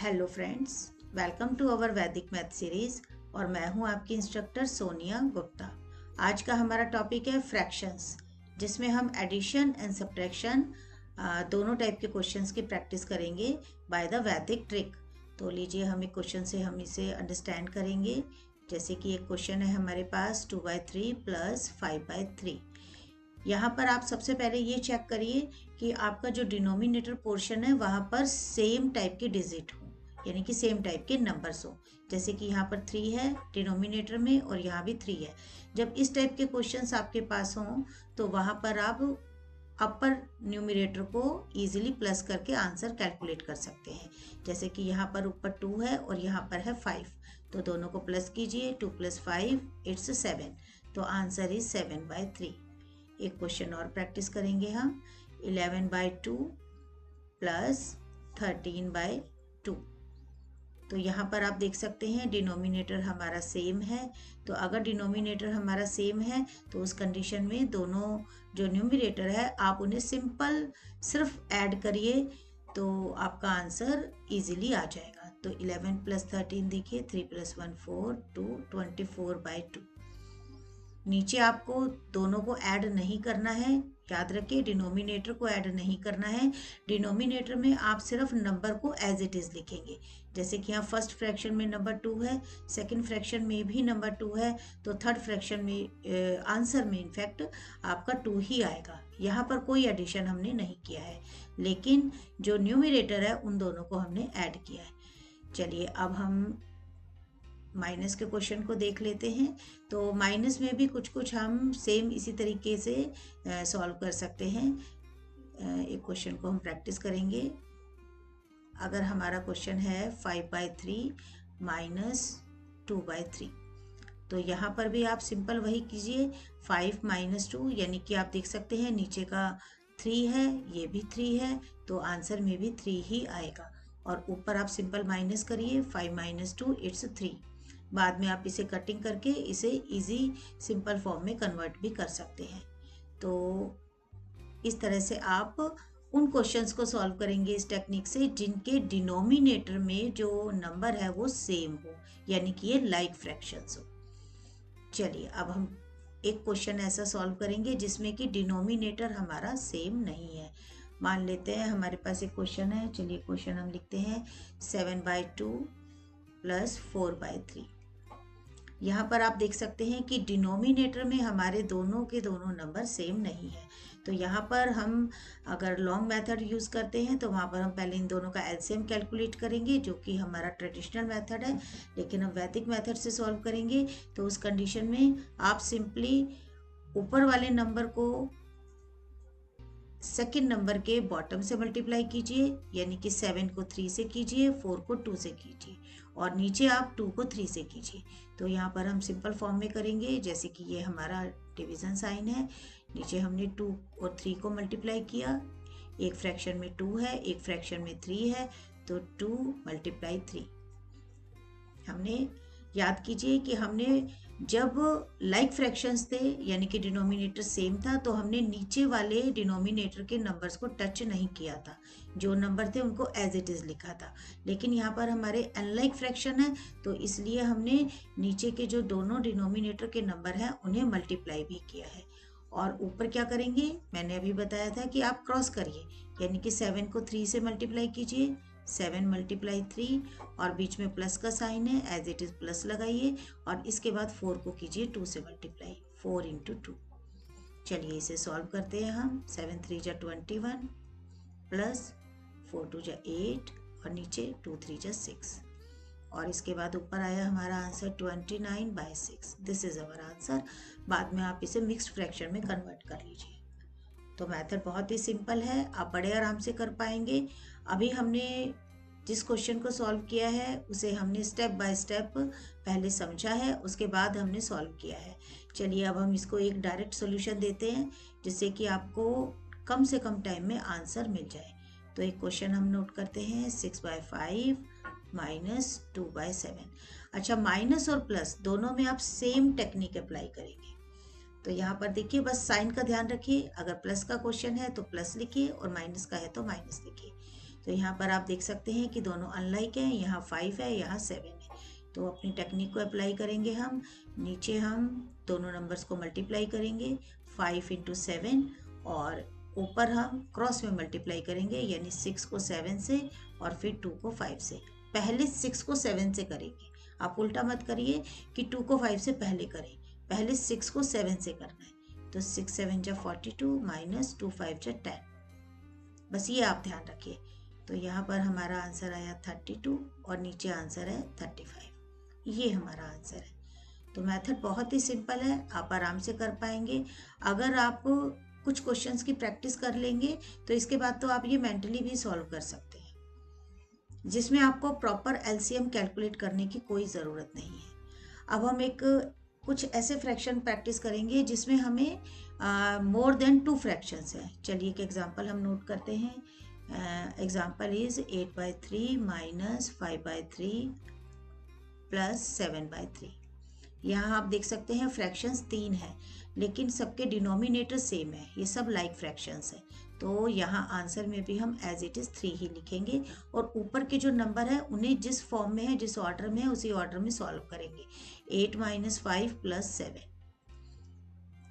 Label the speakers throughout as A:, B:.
A: Hello friends, welcome to our Vedic math series और मैं हूं आपकी इंस्ट्रक्टर सोनिया गुप्ता। आज का हमारा टॉपिक है फ्रैक्शंस, जिसमें हम एडिशन एंड सब्ट्रैक्शन दोनों टाइप के क्वेश्चंस की प्रैक्टिस करेंगे बाय द वैदिक ट्रिक। तो लीजिए, हम एक क्वेश्चन से हम इसे अंडरस्टैंड करेंगे। जैसे कि एक क्वेश्चन है हमारे पास 2/3 प्लस 5/3। यहाँ पर आप सबसे पहले ये चेक करिए कि आपका जो डिनोमिनेटर पोर्शन है वहाँ पर सेम टाइप के डिजिट हो, यानी कि सेम टाइप के नंबर्स हो। जैसे कि यहाँ पर 3 है डिनोमिनेटर में और यहाँ भी 3 है। जब इस टाइप के क्वेश्चंस आपके पास हों तो वहाँ पर आप अपर न्यूमिनेटर को इजीली प्लस करके आंसर कैलकुलेट कर सकते हैं। जैसे कि यहाँ पर ऊपर 2 है और यहाँ पर है 5, तो दोनों को प्लस कीजिए। 2 + 5 इट्स 7, तो आंसर इज 7/3। एक क्वेश्चन और प्रैक्टिस करेंगे हम। 11/2 प्लस 13/2। तो यहाँ पर आप देख सकते हैं डिनोमिनेटर हमारा सेम है। तो अगर डिनोमिनेटर हमारा सेम है तो उस कंडीशन में दोनों जो न्यूमिनेटर है आप उन्हें सिंपल सिर्फ ऐड करिए तो आपका आंसर इजीली आ जाएगा। तो 11 + 13 देखिए, 3 + 1 4, 2 24/2। नीचे आपको दोनों को ऐड नहीं करना है, याद रखिए डिनोमिनेटर को ऐड नहीं करना है। डिनोमिनेटर में आप सिर्फ नंबर को एज इट इज लिखेंगे। जैसे कि यहाँ फर्स्ट फ्रैक्शन में नंबर 2 है, सेकंड फ्रैक्शन में भी नंबर 2 है, तो थर्ड फ्रैक्शन में आंसर में इनफैक्ट आपका 2 ही आएगा। यहाँ पर कोई एडिशन हमने नहीं किया है, लेकिन जो न्यूमिनेटर है उन दोनों को हमने ऐड किया है। चलिए अब हम माइनस के क्वेश्चन को देख लेते हैं। तो माइनस में भी कुछ कुछ हम सेम इसी तरीके से सॉल्व कर सकते हैं। एक क्वेश्चन को हम प्रैक्टिस करेंगे। अगर हमारा क्वेश्चन है 5/3 माइनस 2/3, तो यहाँ पर भी आप सिंपल वही कीजिए। 5 - 2, यानी कि आप देख सकते हैं नीचे का 3 है, ये भी 3 है, तो आंसर में भी 3 ही आएगा। और ऊपर आप सिंपल माइनस करिए, 5 - 2 इट्स 3। बाद में आप इसे कटिंग करके इसे इजी सिंपल फॉर्म में कन्वर्ट भी कर सकते हैं। तो इस तरह से आप उन क्वेश्चंस को सॉल्व करेंगे इस टेक्निक से जिनके डिनोमिनेटर में जो नंबर है वो सेम हो, यानी कि ये लाइक फ्रैक्शंस हो। चलिए अब हम एक क्वेश्चन ऐसा सॉल्व करेंगे जिसमें कि डिनोमिनेटर हमारा सेम नहीं है। मान लेते हैं हमारे पास एक क्वेश्चन है। चलिए क्वेश्चन हम लिखते हैं 7/2 प्लस 4/3। यहाँ पर आप देख सकते हैं कि डिनोमिनेटर में हमारे दोनों के दोनों नंबर सेम नहीं है। तो यहाँ पर हम अगर लॉन्ग मेथड यूज़ करते हैं तो वहाँ पर हम पहले इन दोनों का एलसीएम कैलकुलेट करेंगे, जो कि हमारा ट्रेडिशनल मेथड है। लेकिन अब वैदिक मेथड से सॉल्व करेंगे तो उस कंडीशन में आप सिंपली ऊपर वाले नंबर को सेकेंड नंबर के बॉटम से मल्टीप्लाई कीजिए, यानी कि 7 को 3 से कीजिए, 4 को 2 से कीजिए और नीचे आप 2 को 3 से कीजिए। तो यहाँ पर हम सिंपल फॉर्म में करेंगे। जैसे कि ये हमारा डिवीज़न साइन है, नीचे हमने 2 और 3 को मल्टीप्लाई किया। एक फ्रैक्शन में 2 है, एक फ्रैक्शन में 3 है, तो 2 × 3। हमने याद कीजिए कि हमने जब लाइक फ्रैक्शंस थे, यानी कि डिनोमिनेटर सेम था, तो हमने नीचे वाले डिनोमिनेटर के नंबर्स को टच नहीं किया था। जो नंबर थे उनको एज इट इज़ लिखा था। लेकिन यहाँ पर हमारे अनलाइक फ्रैक्शन है, तो इसलिए हमने नीचे के जो दोनों डिनोमिनेटर के नंबर हैं उन्हें मल्टीप्लाई भी किया है। और ऊपर क्या करेंगे, मैंने अभी बताया था कि आप क्रॉस करिए, यानी कि 7 को 3 से मल्टीप्लाई कीजिए, 7 × 3 और बीच में प्लस का साइन है, एज इट इज़ प्लस लगाइए और इसके बाद 4 को कीजिए 2 से मल्टीप्लाई, 4 × 2। चलिए इसे सॉल्व करते हैं हम। 7 × 3 = 21 प्लस 4 × 2 = 8 और नीचे 2 × 3 = 6 और इसके बाद ऊपर आया हमारा answer 29/6। This is our answer. बाद में आप इसे मिक्स्ड फ्रैक्शन में कन्वर्ट कर लीजिए। तो मेथड बहुत ही सिंपल है, आप बड़े आराम से कर पाएंगे। अभी हमने जिस क्वेश्चन को सॉल्व किया है उसे हमने स्टेप बाय स्टेप पहले समझा है, उसके बाद हमने सॉल्व किया है। चलिए अब हम इसको एक डायरेक्ट सॉल्यूशन देते हैं जिससे कि आपको कम से कम टाइम में आंसर मिल जाए। तो एक क्वेश्चन हम नोट करते हैं, 6/5 माइनस 2/7। अच्छा, माइनस और प्लस दोनों में आप सेम टेक्निक अप्लाई करेंगे। तो यहाँ पर देखिए, बस साइन का ध्यान रखिए। अगर प्लस का क्वेश्चन है तो प्लस लिखिए और माइनस का है तो माइनस लिखिए। तो यहाँ पर आप देख सकते हैं कि दोनों अनलाइक हैं, यहाँ 5 है, यहाँ 7 है। तो अपनी टेक्निक को अप्लाई करेंगे हम। नीचे हम दोनों नंबर्स को मल्टीप्लाई करेंगे, 5 इंटू 7, और ऊपर हम क्रॉस में मल्टीप्लाई करेंगे, यानी 6 को 7 से और फिर 2 को 5 से। पहले 6 को 7 से करेंगे, आप उल्टा मत करिए कि 2 को 5 से पहले करें, पहले 6 को 7 से करना है। तो 6 7 जा 42 माइनस 2 5 जा 10, बस ये आप ध्यान रखिए। तो यहाँ पर हमारा आंसर आया 32 और नीचे आंसर है 35, ये हमारा आंसर है। तो मेथड बहुत ही सिंपल है, आप आराम से कर पाएंगे। अगर आप कुछ क्वेश्चंस की प्रैक्टिस कर लेंगे तो इसके बाद तो आप ये मेंटली भी सॉल्व कर सकते हैं, जिसमें आपको प्रॉपर एलसीएम कैलकुलेट करने की कोई ज़रूरत नहीं है। अब हम कुछ ऐसे फ्रैक्शन प्रैक्टिस करेंगे जिसमें हमें मोर देन 2 फ्रैक्शंस हैं। चलिए एक एग्जांपल हम नोट करते हैं। Example is 8/3 minus 5/3 plus 7/3। यहाँ आप देख सकते हैं फ्रैक्शंस 3 हैं, लेकिन सबके डिनोमिनेटर सेम है, ये सब लाइक फ्रैक्शंस हैं। तो यहाँ आंसर में भी हम एज इट इज़ 3 ही लिखेंगे, और ऊपर के जो नंबर है उन्हें जिस फॉर्म में है, जिस ऑर्डर में है, उसी ऑर्डर में सॉल्व करेंगे। 8 - 5 + 7।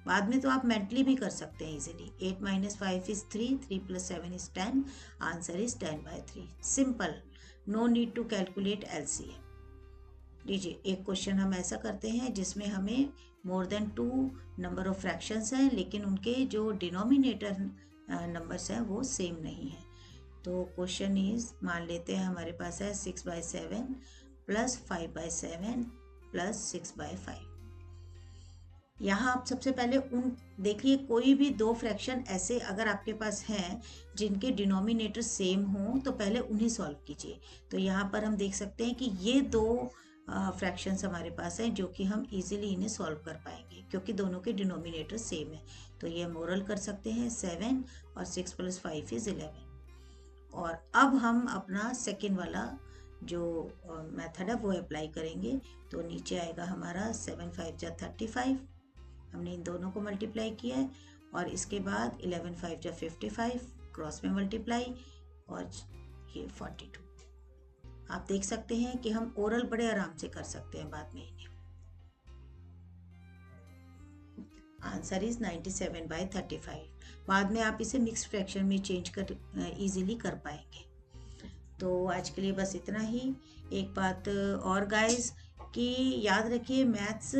A: बाद में तो आप मेंटली भी कर सकते हैं easily. 8 - 5 is 3, 3 + 7 is 10, answer is 10/3। Simple, no need to calculate LCM. लीजिए एक क्वेश्चन हम ऐसा करते हैं जिसमें हमें more than 2 number of fractions हैं, लेकिन उनके जो डिनोमिनेटर नंबर्स हैं वो सेम नहीं है। तो क्वेश्चन इज, मान लेते हैं हमारे पास है 6/7 प्लस 5/7 प्लस 6/5। यहाँ आप सबसे पहले देखिए कोई भी 2 फ्रैक्शन ऐसे अगर आपके पास हैं जिनके डिनोमिनेटर सेम हों तो पहले उन्हें सॉल्व कीजिए। तो यहाँ पर हम देख सकते हैं कि ये 2 फ्रैक्शंस हमारे पास हैं जो कि हम इजीली इन्हें सॉल्व कर पाएंगे क्योंकि दोनों के डिनोमिनेटर सेम है। तो ये मोरल कर सकते हैं 7 और 6 + 5 इज 11। और अब हम अपना सेकेंड वाला जो मेथड है वो अप्लाई करेंगे। तो नीचे आएगा हमारा 7 5 जा 35, हमने इन दोनों को मल्टीप्लाई किया है, और इसके बाद 11 5 जा 55, क्रॉस में मल्टीप्लाई, और ये 42। आप देख सकते हैं कि हम ओरल बड़े आराम से कर सकते हैं बाद में इन्हें। Answer is 97/35। बाद में आप इसे मिक्स फ्रैक्शन में चेंज कर इजीली कर पाएंगे। तो आज के लिए बस इतना ही। एक बात और गाइस, कि याद रखिए मैथ्स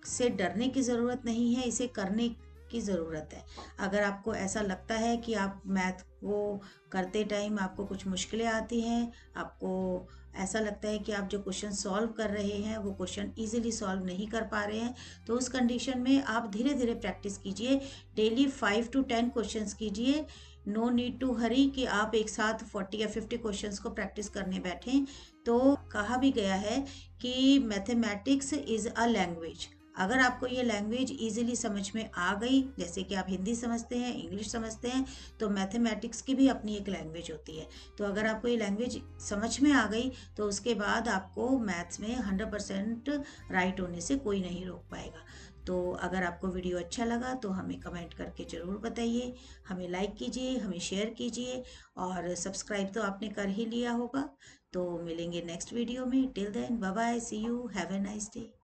A: से डरने की ज़रूरत नहीं है, इसे करने की ज़रूरत है। अगर आपको ऐसा लगता है कि आप मैथ को करते टाइम आपको कुछ मुश्किलें आती हैं, आपको ऐसा लगता है कि आप जो क्वेश्चन सॉल्व कर रहे हैं वो क्वेश्चन इजीली सॉल्व नहीं कर पा रहे हैं, तो उस कंडीशन में आप धीरे धीरे प्रैक्टिस कीजिए। डेली 5 to 10 क्वेश्चंस कीजिए। नो नीड टू हरी कि आप एक साथ 40 या 50 क्वेश्चंस को प्रैक्टिस करने बैठें। तो कहा भी गया है कि मैथमेटिक्स इज़ अ लैंग्वेज। अगर आपको ये लैंग्वेज इजीली समझ में आ गई, जैसे कि आप हिंदी समझते हैं, इंग्लिश समझते हैं, तो मैथमेटिक्स की भी अपनी एक लैंग्वेज होती है। तो अगर आपको ये लैंग्वेज समझ में आ गई तो उसके बाद आपको मैथ्स में 100% राइट होने से कोई नहीं रोक पाएगा। तो अगर आपको वीडियो अच्छा लगा तो हमें कमेंट करके ज़रूर बताइए, हमें लाइक कीजिए, हमें शेयर कीजिए, और सब्सक्राइब तो आपने कर ही लिया होगा। तो मिलेंगे नेक्स्ट वीडियो में। Till then bye bye, see you, have a nice day.